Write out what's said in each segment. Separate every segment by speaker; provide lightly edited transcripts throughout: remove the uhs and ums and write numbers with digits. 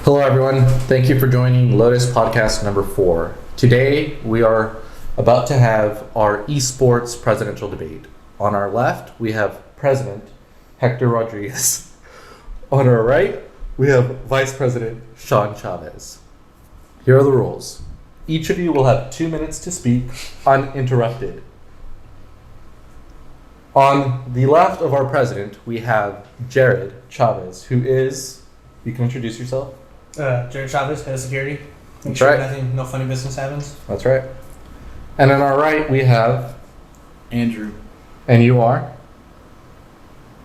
Speaker 1: Hello, everyone. Thank you for joining Lotus Podcast number 4. Today, we are about to have our esports presidential debate. On our left, we have President Hector Rodriguez. On our right, we have Vice President Sean Chavez. Here are the rules. Each of you will have 2 minutes to speak uninterrupted. On the left of our president, we have Jared Chavez, who is, you can introduce yourself.
Speaker 2: Jared Chavez, head of security.
Speaker 1: That's right.
Speaker 2: No funny business happens.
Speaker 1: That's right. And on our right, we have
Speaker 3: Andrew.
Speaker 1: And you are?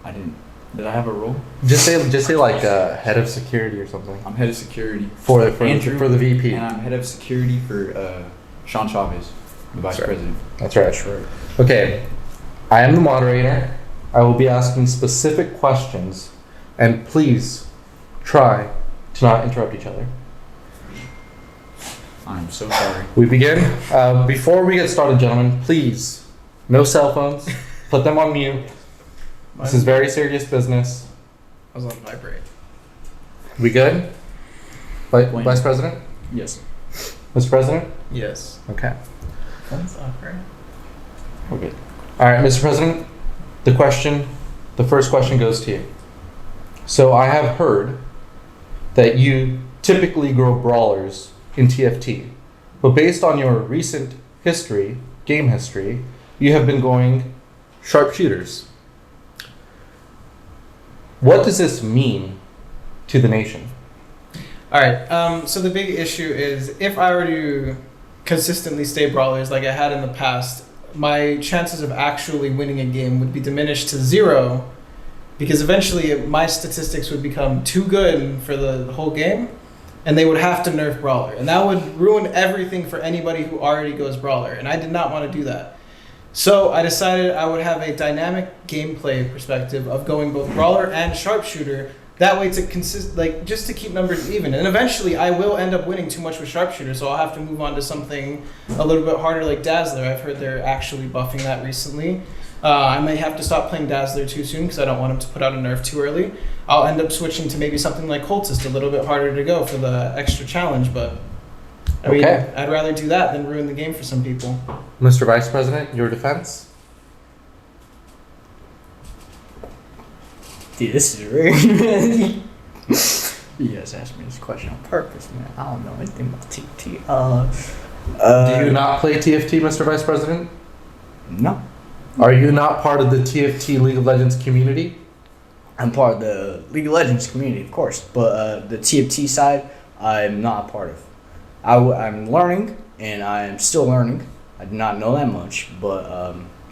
Speaker 3: Did I have a role?
Speaker 1: Just say like head of security or something.
Speaker 3: I'm head of security
Speaker 1: For the VP.
Speaker 3: and I'm head of security for Sean Chavez, the vice president.
Speaker 1: That's right. Okay. I am the moderator. I will be asking specific questions, and please try to not interrupt each other.
Speaker 3: I'm so sorry.
Speaker 1: We begin. Before we get started, gentlemen, please, no cell phones. Put them on mute. This is very serious business.
Speaker 2: I was on vibrate.
Speaker 1: We good? Vice President?
Speaker 3: Yes.
Speaker 1: Mr. President?
Speaker 2: Yes.
Speaker 1: Okay.
Speaker 2: That's awkward.
Speaker 1: We're good. All right, Mr. President, the first question goes to you. So I have heard that you typically grow brawlers in TFT, but based on your recent game history, you have been going sharpshooters. What does this mean to the nation?
Speaker 2: All right. So the big issue is if I were to consistently stay brawlers like I had in the past, my chances of actually winning a game would be diminished to 0 because eventually my statistics would become too good for the whole game and they would have to nerf brawler. And that would ruin everything for anybody who already goes brawler. And I did not want to do that. So I decided I would have a dynamic gameplay perspective of going both brawler and sharpshooter. That way to just to keep numbers even. And eventually I will end up winning too much with sharpshooter, so I'll have to move on to something a little bit harder like Dazzler. I've heard they're actually buffing that recently. I may have to stop playing Dazzler too soon because I don't want him to put out a nerf too early. I'll end up switching to maybe something like Cultist, a little bit harder to go for the extra challenge, but I mean, I'd rather do that than ruin the game for some people.
Speaker 1: Mr. Vice President, your defense?
Speaker 4: Dude, this is weird. You guys asked me this question on purpose, man. I don't know anything about TFT.
Speaker 1: Do you not play TFT, Mr. Vice President?
Speaker 4: No.
Speaker 1: Are you not part of the TFT League of Legends community?
Speaker 4: I'm part of the League of Legends community, of course, but the TFT side, I'm not a part of. I'm learning, and I am still learning. I do not know that much, but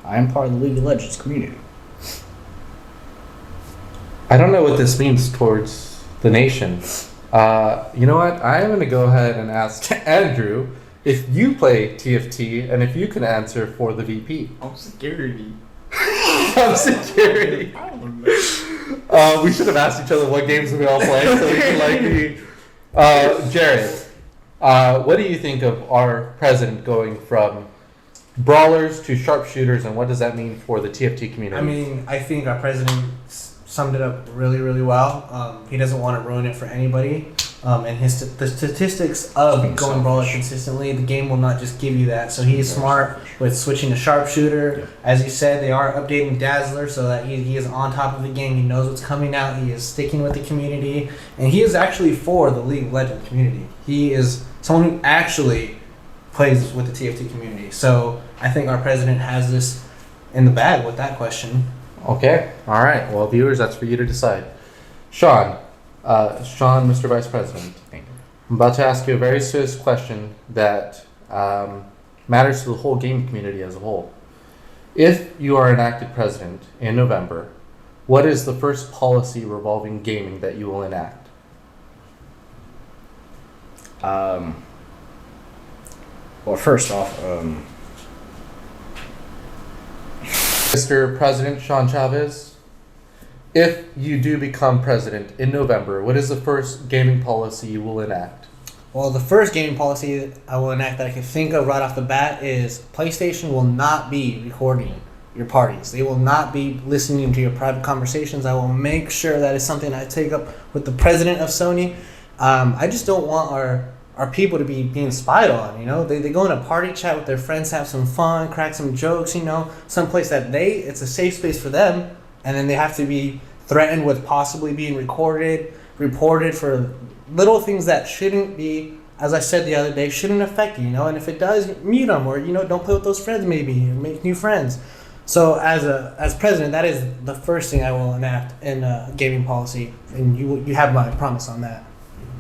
Speaker 4: I am part of the League of Legends community.
Speaker 1: I don't know what this means towards the nation. You know what? I'm going to go ahead and ask Andrew if you play TFT and if you can answer for the VP.
Speaker 3: I'm security.
Speaker 1: I'm security.
Speaker 3: I don't know.
Speaker 1: We should have asked each other what games we all play so we can Jared, what do you think of our president going from brawlers to sharpshooters, and what does that mean for the TFT community?
Speaker 5: I mean, I think our president summed it up really, really well. He doesn't want to ruin it for anybody. And the statistics of going brawler consistently, the game will not just give you that. So he is smart with switching to sharpshooter. Yeah. As you said, they are updating Dazzler so that he is on top of the game. He knows what's coming out. He is sticking with the community. And he is actually for the League of Legends community. He is someone who actually plays with the TFT community. So I think our president has this in the bag with that question.
Speaker 1: Okay. All right. Well, viewers, that's for you to decide. Sean, Mr. Vice President, I'm about to ask you a very serious question that matters to the whole game community as a whole. If you are elected president in November, what is the first policy revolving gaming that you will enact?
Speaker 4: Well, first off,
Speaker 1: Mr. President Sean Chavez, if you do become president in November, what is the first gaming policy you will enact?
Speaker 5: Well, the first gaming policy I will enact that I can think of right off the bat is PlayStation will not be recording your parties. They will not be listening to your private conversations. I will make sure that is something I take up with the president of Sony. I just don't want our people to be being spied on, you know? They go in a party chat with their friends, have some fun, crack some jokes, you know, someplace that it's a safe space for them, and then they have to be threatened with possibly being reported for little things that shouldn't be, as I said the other day, shouldn't affect you, you know? And if it does, mute them, or, you know, don't play with those friends maybe, and make new friends. So as president, that is the first thing I will enact in gaming policy, and you have my promise on that.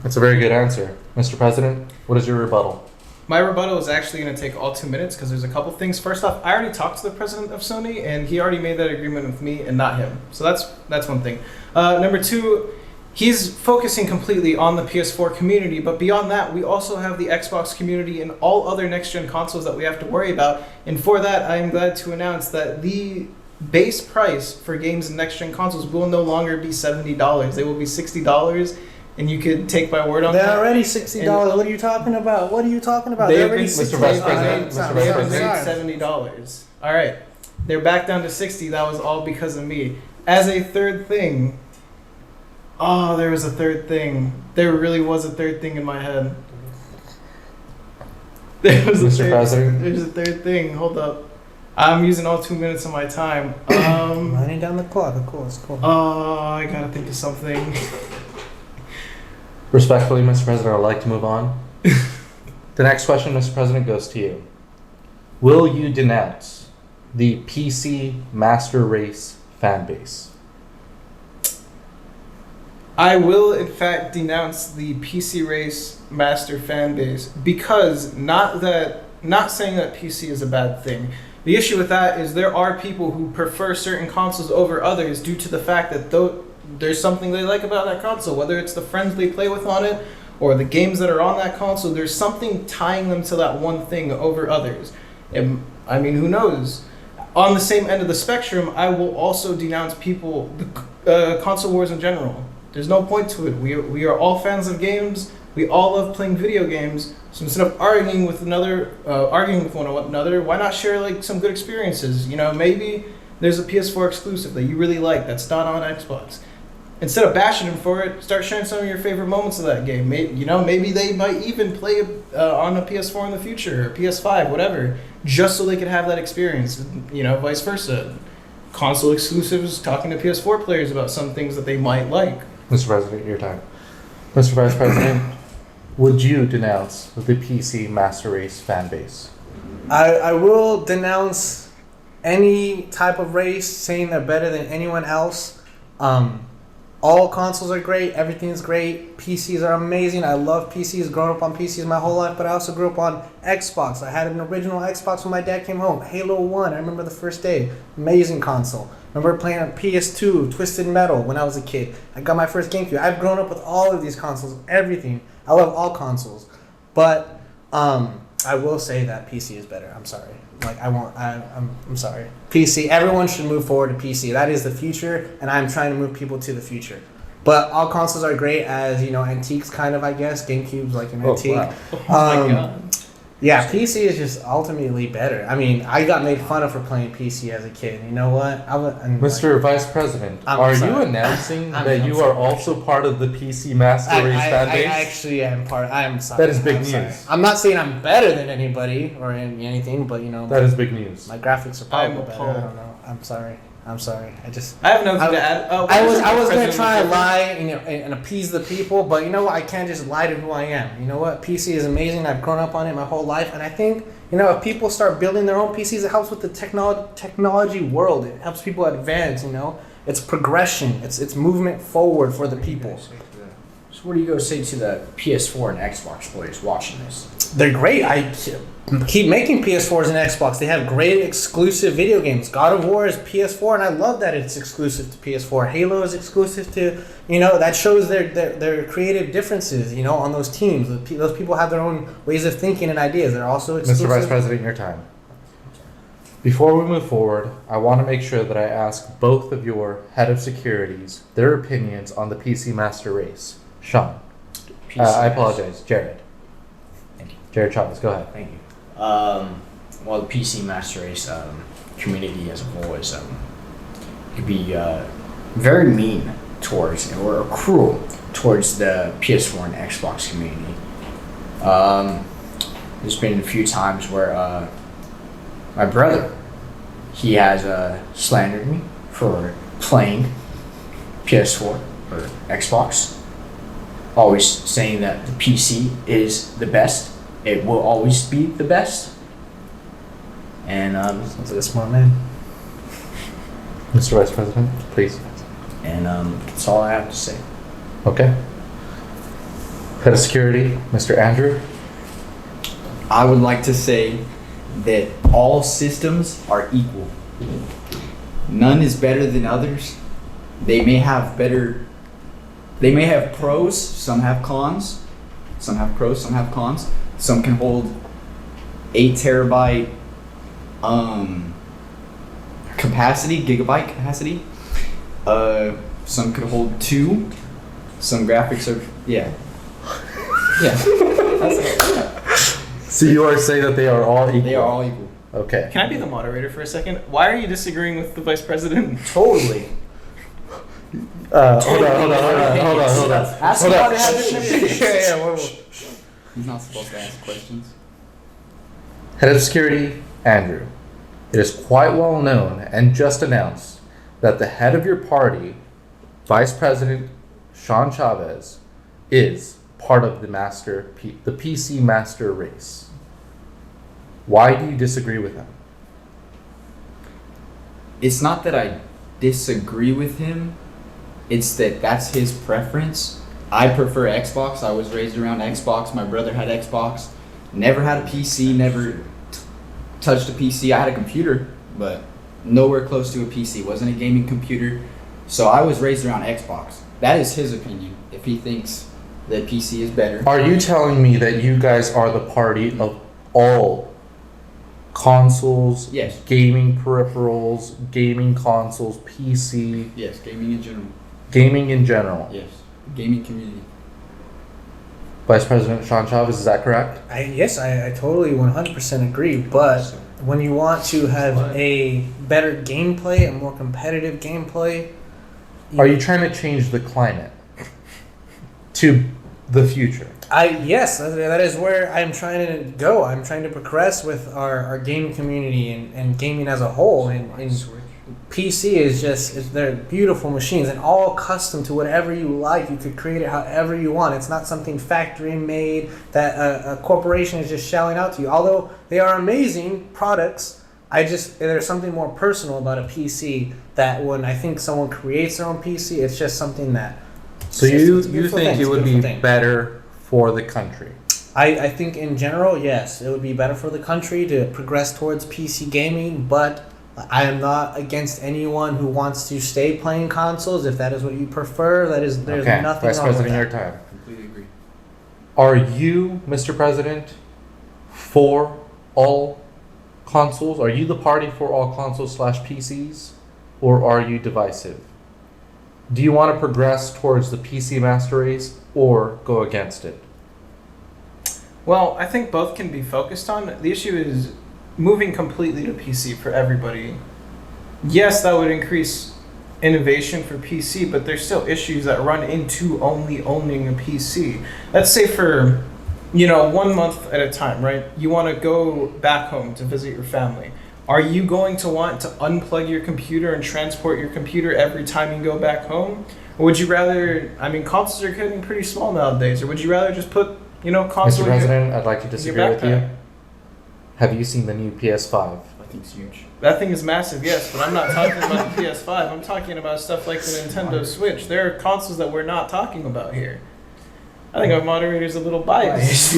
Speaker 1: That's a very good answer. Mr. President, what is your rebuttal?
Speaker 2: My rebuttal is actually going to take all 2 minutes because there's a couple things. First off, I already talked to the president of Sony, and he already made that agreement with me and not him. So that's one thing. Number two, he's focusing completely on the PS4 community, but beyond that, we also have the Xbox community and all other next-gen consoles that we have to worry about. And for that, I am glad to announce that the base price for games and next-gen consoles will no longer be $70. They will be $60. And you could take my word on that.
Speaker 5: They're already $60. What are you talking about? They're already
Speaker 1: Mr. Vice President, Mr. Vice President.
Speaker 2: $70. All right, they're back down to $60. That was all because of me. As a third thing, there was a third thing. There really was a third thing in my head. There's a third thing. Hold up. I'm using all 2 minutes of my time.
Speaker 5: Running down the clock, of course. Cool.
Speaker 2: I gotta think of something.
Speaker 1: Respectfully, Mr. President, I'd like to move on. The next question, Mr. President, goes to you. Will you denounce the PC Master Race fan base?
Speaker 2: I will, in fact, denounce the PC Race Master fan base because not saying that PC is a bad thing. The issue with that is there are people who prefer certain consoles over others due to the fact that there's something they like about that console, whether it's the friends they play with on it or the games that are on that console. There's something tying them to that one thing over others. And, I mean, who knows? On the same end of the spectrum, I will also denounce people, the console wars in general. There's no point to it. We are all fans of games. We all love playing video games. So instead of arguing with one another, why not share like some good experiences? You know, maybe there's a PS4 exclusive that you really like that's not on Xbox. Instead of bashing them for it, start sharing some of your favorite moments of that game. Maybe they might even play on a PS4 in the future or PS5, whatever, just so they could have that experience. You know, vice versa. Console exclusives, talking to PS4 players about some things that they might like.
Speaker 1: Mr. President, your time. Mr. Vice President, would you denounce the PC Master Race fan base?
Speaker 5: I will denounce any type of race saying they're better than anyone else. All consoles are great. Everything's great. PCs are amazing. I love PCs. Grown up on PCs my whole life, but I also grew up on Xbox. I had an original Xbox when my dad came home. Halo 1. I remember the first day. Amazing console. Remember playing on PS2, Twisted Metal when I was a kid. I got my first GameCube. I've grown up with all of these consoles. Everything. I love all consoles. But I will say that PC is better. I'm sorry. I'm sorry. PC. Everyone should move forward to PC. That is the future, and I'm trying to move people to the future. But all consoles are great as, you know, antiques kind of, I guess. GameCube's like an antique.
Speaker 1: Wow.
Speaker 2: Oh my God.
Speaker 5: Yeah, PC is just ultimately better. I mean, I got made fun of for playing PC as a kid. You know what?
Speaker 1: Mr. Vice President, are you announcing that you are also part of the PC Master Race fan base?
Speaker 5: I actually am part. I'm sorry.
Speaker 1: That is big news.
Speaker 5: Sorry. I'm not saying I'm better than anybody or anything, but you know.
Speaker 1: That is big news.
Speaker 5: My graphics are probably
Speaker 2: I'm
Speaker 5: better.
Speaker 2: appalled.
Speaker 5: I don't know. I'm sorry. I
Speaker 2: have nothing to add.
Speaker 5: I was gonna try and lie and appease the people, but you know what? I can't just lie to who I am. You know what? PC is amazing. I've grown up on it my whole life, and I think, you know, if people start building their own PCs, it helps with the technology world. It helps people advance. You know, it's progression. It's movement forward for the people.
Speaker 4: So what do you go say to the PS4 and Xbox players watching this?
Speaker 5: They're great. I keep making PS4s and Xbox. They have great exclusive video games. God of War is PS4, and I love that it's exclusive to PS4. Halo is exclusive to, you know, that shows their creative differences, you know, on those teams. Those people have their own ways of thinking and ideas. They're also exclusive.
Speaker 1: Mr. Vice President, your time. Before we move forward, I want to make sure that I ask both of your head of securities their opinions on the PC Master Race. Sean. I apologize. Jared.
Speaker 4: Thank you.
Speaker 1: Jared Chavez, go ahead.
Speaker 4: Thank you. Well, the PC Master Race community as a whole is could be very mean towards or cruel towards the PS4 and Xbox community. There's been a few times where my brother, he has slandered me for playing PS4 or Xbox, always saying that the PC is the best. It will always be the best. And
Speaker 5: Sounds like a smart man.
Speaker 1: Mr. Vice President, please.
Speaker 4: and that's all I have to say.
Speaker 1: Okay. Head of Security, Mr. Andrew.
Speaker 3: I would like to say that all systems are equal. None is better than others. They may have pros, some have cons. Some have pros, some have cons. Some can hold 8 terabyte gigabyte capacity. Some could hold 2. Some graphics are, yeah.
Speaker 1: So you are saying that they are all equal?
Speaker 3: They are all equal.
Speaker 1: Okay.
Speaker 2: Can I be the moderator for a second? Why are you disagreeing with the vice president?
Speaker 4: Totally.
Speaker 1: Hold on.
Speaker 4: Ask
Speaker 1: Hold
Speaker 4: him
Speaker 1: on.
Speaker 4: how they have it.
Speaker 3: He's not supposed to ask questions.
Speaker 1: Head of Security, Andrew. It is quite well known and just announced that the head of your party, Vice President Sean Chavez, is part of the PC master race. Why do you disagree with him?
Speaker 3: It's not that I disagree with him. It's that that's his preference. I prefer Xbox. I was raised around Xbox. My brother had Xbox. Never had a PC. Never touched a PC. I had a computer, but nowhere close to a PC. Wasn't a gaming computer. So I was raised around Xbox. That is his opinion. If he thinks that PC is better.
Speaker 1: Are you telling me that you guys are the party of all consoles,
Speaker 3: Yes.
Speaker 1: gaming peripherals, gaming consoles, PC,
Speaker 3: Yes. Gaming in general.
Speaker 1: gaming in general?
Speaker 3: Yes. Gaming community.
Speaker 1: Vice President Sean Chavez, is that correct?
Speaker 5: Yes, I totally 100% agree. But when you want to have a better gameplay, a more competitive gameplay,
Speaker 1: Are you trying to change the climate to the future?
Speaker 5: Yes, that is where I'm trying to go. I'm trying to progress with our gaming community and gaming as a whole. And PC is they're beautiful machines and all custom to whatever you like. You could create it however you want. It's not something factory made that a corporation is just shelling out to you. Although they are amazing products, there's something more personal about a PC that when I think someone creates their own PC, it's just something that.
Speaker 1: So you think it would be better for the country?
Speaker 5: I think in general, yes, it would be better for the country to progress towards PC gaming, but I am not against anyone who wants to stay playing consoles. If that is what you prefer, there's
Speaker 1: Okay,
Speaker 5: nothing
Speaker 1: Vice
Speaker 5: wrong with
Speaker 1: President,
Speaker 5: that.
Speaker 1: your time.
Speaker 3: Completely agree.
Speaker 1: Are you, Mr. President, for all consoles? Are you the party for all consoles / PCs? Or are you divisive? Do you want to progress towards the PC master race or go against it?
Speaker 2: Well, I think both can be focused on. The issue is moving completely to PC for everybody. Yes, that would increase innovation for PC, but there's still issues that run into only owning a PC. Let's say for 1 month at a time, right? You want to go back home to visit your family. Are you going to want to unplug your computer and transport your computer every time you go back home? Or would you rather, consoles are getting pretty small nowadays, or would you rather just put, console
Speaker 1: Mr. President, I'd like to
Speaker 2: in your
Speaker 1: disagree with you.
Speaker 2: backpack?
Speaker 1: Have you seen the new PS5?
Speaker 3: I think it's huge.
Speaker 2: That thing is massive, yes, but I'm not talking about the PS5. I'm talking about stuff like the Nintendo Switch. There are consoles that we're not talking about here. I think our moderator's a little biased.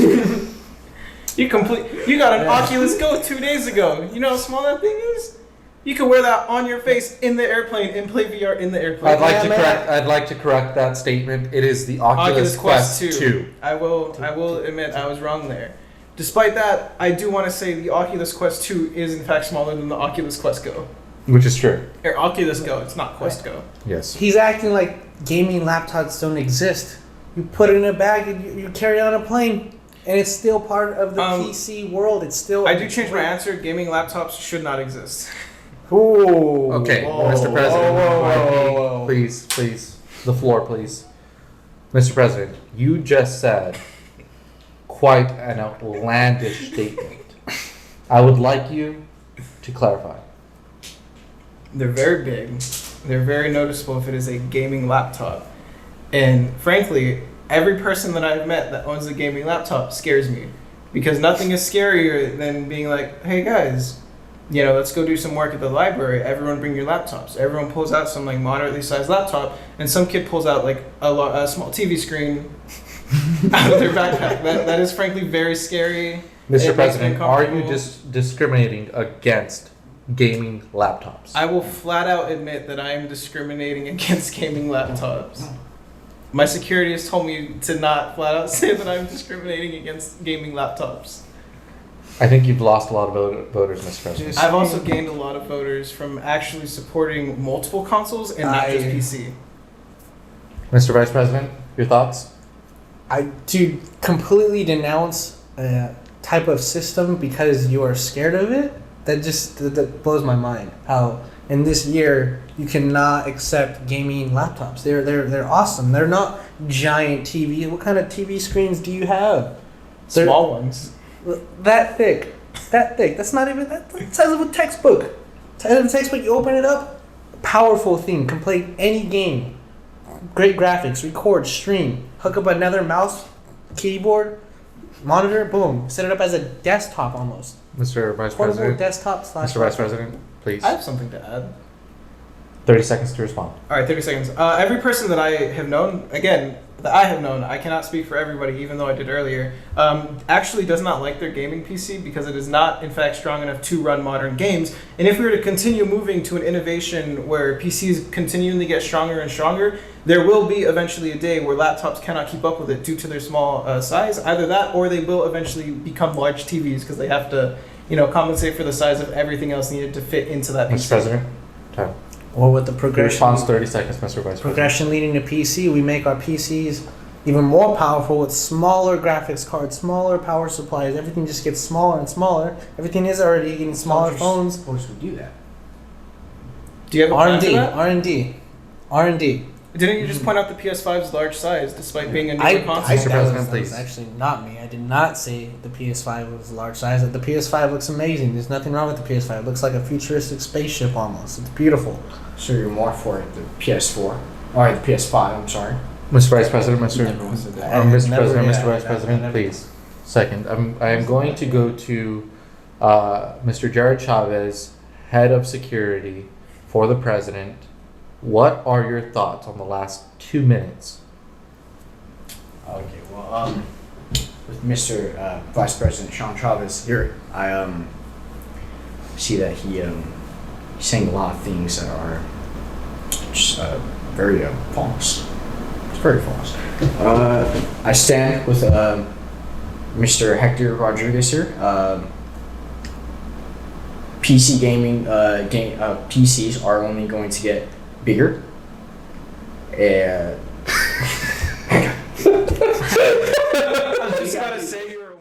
Speaker 2: You got an Oculus Go 2 days ago. You know how small that thing is? You can wear that on your face in the airplane and play VR in the airplane.
Speaker 1: I'd like to correct that statement. It is the Oculus Quest 2.
Speaker 2: I will admit I was wrong there. Despite that, I do want to say the Oculus Quest 2 is in fact smaller than the Oculus Quest Go.
Speaker 1: Which is true.
Speaker 2: Or Oculus Go, it's not Quest Go.
Speaker 1: Yes.
Speaker 5: He's acting like gaming laptops don't exist. You put it in a bag and you carry it on a plane. And it's still part of the PC world. It's still.
Speaker 2: I do change my answer. Gaming laptops should not exist.
Speaker 5: Ooh.
Speaker 1: Okay,
Speaker 5: Whoa.
Speaker 1: Mr. President,
Speaker 5: Whoa.
Speaker 1: please. the floor, please. Mr. President, you just said quite an outlandish statement. I would like you to clarify.
Speaker 2: They're very big. They're very noticeable if it is a gaming laptop. And frankly, every person that I've met that owns a gaming laptop scares me. Because nothing is scarier than being like, hey guys, let's go do some work at the library. Everyone bring your laptops. Everyone pulls out some like moderately sized laptop, and some kid pulls out like a small TV screen out of their backpack. That is frankly very scary.
Speaker 1: Mr. President, are you discriminating against gaming laptops?
Speaker 2: I will flat out admit that I am discriminating against gaming laptops. My security has told me to not flat out say that I'm discriminating against gaming laptops.
Speaker 1: I think you've lost a lot of voters, Mr. President.
Speaker 2: I've also gained a lot of voters from actually supporting multiple consoles and not just PC.
Speaker 1: Mr. Vice President, your thoughts?
Speaker 5: To completely denounce a type of system because you are scared of it, that blows my mind. How in this year you cannot accept gaming laptops. They're awesome. They're not giant TV. What kind of TV screens do you have?
Speaker 2: Small ones.
Speaker 5: That thick. That's not even that size of a textbook. Size of a textbook. You open it up, powerful thing. Can play any game. Great graphics. Record, stream. Hook up another mouse, keyboard, monitor. Boom. Set it up as a desktop almost.
Speaker 1: Mr. Vice
Speaker 5: Portable
Speaker 1: President.
Speaker 5: desktop /
Speaker 1: Mr. Vice President, please.
Speaker 2: I have something to add.
Speaker 1: 30 seconds to respond.
Speaker 2: All right, 30 seconds. Every person that I have known, I cannot speak for everybody, even though I did earlier, actually does not like their gaming PC because it is not, in fact, strong enough to run modern games. And if we were to continue moving to an innovation where PCs continually get stronger and stronger, there will be eventually a day where laptops cannot keep up with it due to their small size. Either that, or they will eventually become large TVs because they have to, compensate for the size of everything else needed to fit into that PC.
Speaker 1: Mr. President, time.
Speaker 5: Or with the
Speaker 1: Your
Speaker 5: progression.
Speaker 1: response, 30 seconds, Mr. Vice President.
Speaker 5: Progression leading to PC, we make our PCs even more powerful with smaller graphics cards, smaller power supplies. Everything just gets smaller and smaller. Everything is already getting smaller phones.
Speaker 3: Of course, we do that.
Speaker 2: Do you have a plan for
Speaker 5: R&D,
Speaker 2: that?
Speaker 5: R&D, R&D.
Speaker 2: Didn't you just point out the PS5's large size despite being a newer
Speaker 5: I,
Speaker 2: console?
Speaker 1: Mr. President,
Speaker 5: that was
Speaker 1: please.
Speaker 5: actually not me. I did not say the PS5 was large size. The PS5 looks amazing. There's nothing wrong with the PS5. It looks like a futuristic spaceship almost. It's beautiful.
Speaker 3: So you're more for the PS4 or the PS5? I'm sorry.
Speaker 1: Mr. Vice President, Mr.
Speaker 3: Everyone said that.
Speaker 1: Mr.
Speaker 5: Never-
Speaker 1: President,
Speaker 5: yeah,
Speaker 1: Mr. Vice
Speaker 5: I
Speaker 1: President,
Speaker 5: never-
Speaker 1: please. Second, I am going to go to Mr. Jared Chavez, head of security for the president. What are your thoughts on the last 2 minutes?
Speaker 3: Okay, well, with Mr. Vice President Sean Chavez here, I see that he's saying a lot of things that are just very false. It's very false. I stand with Mr. Hector Rodriguez here. PC gaming, PCs are only going to get bigger.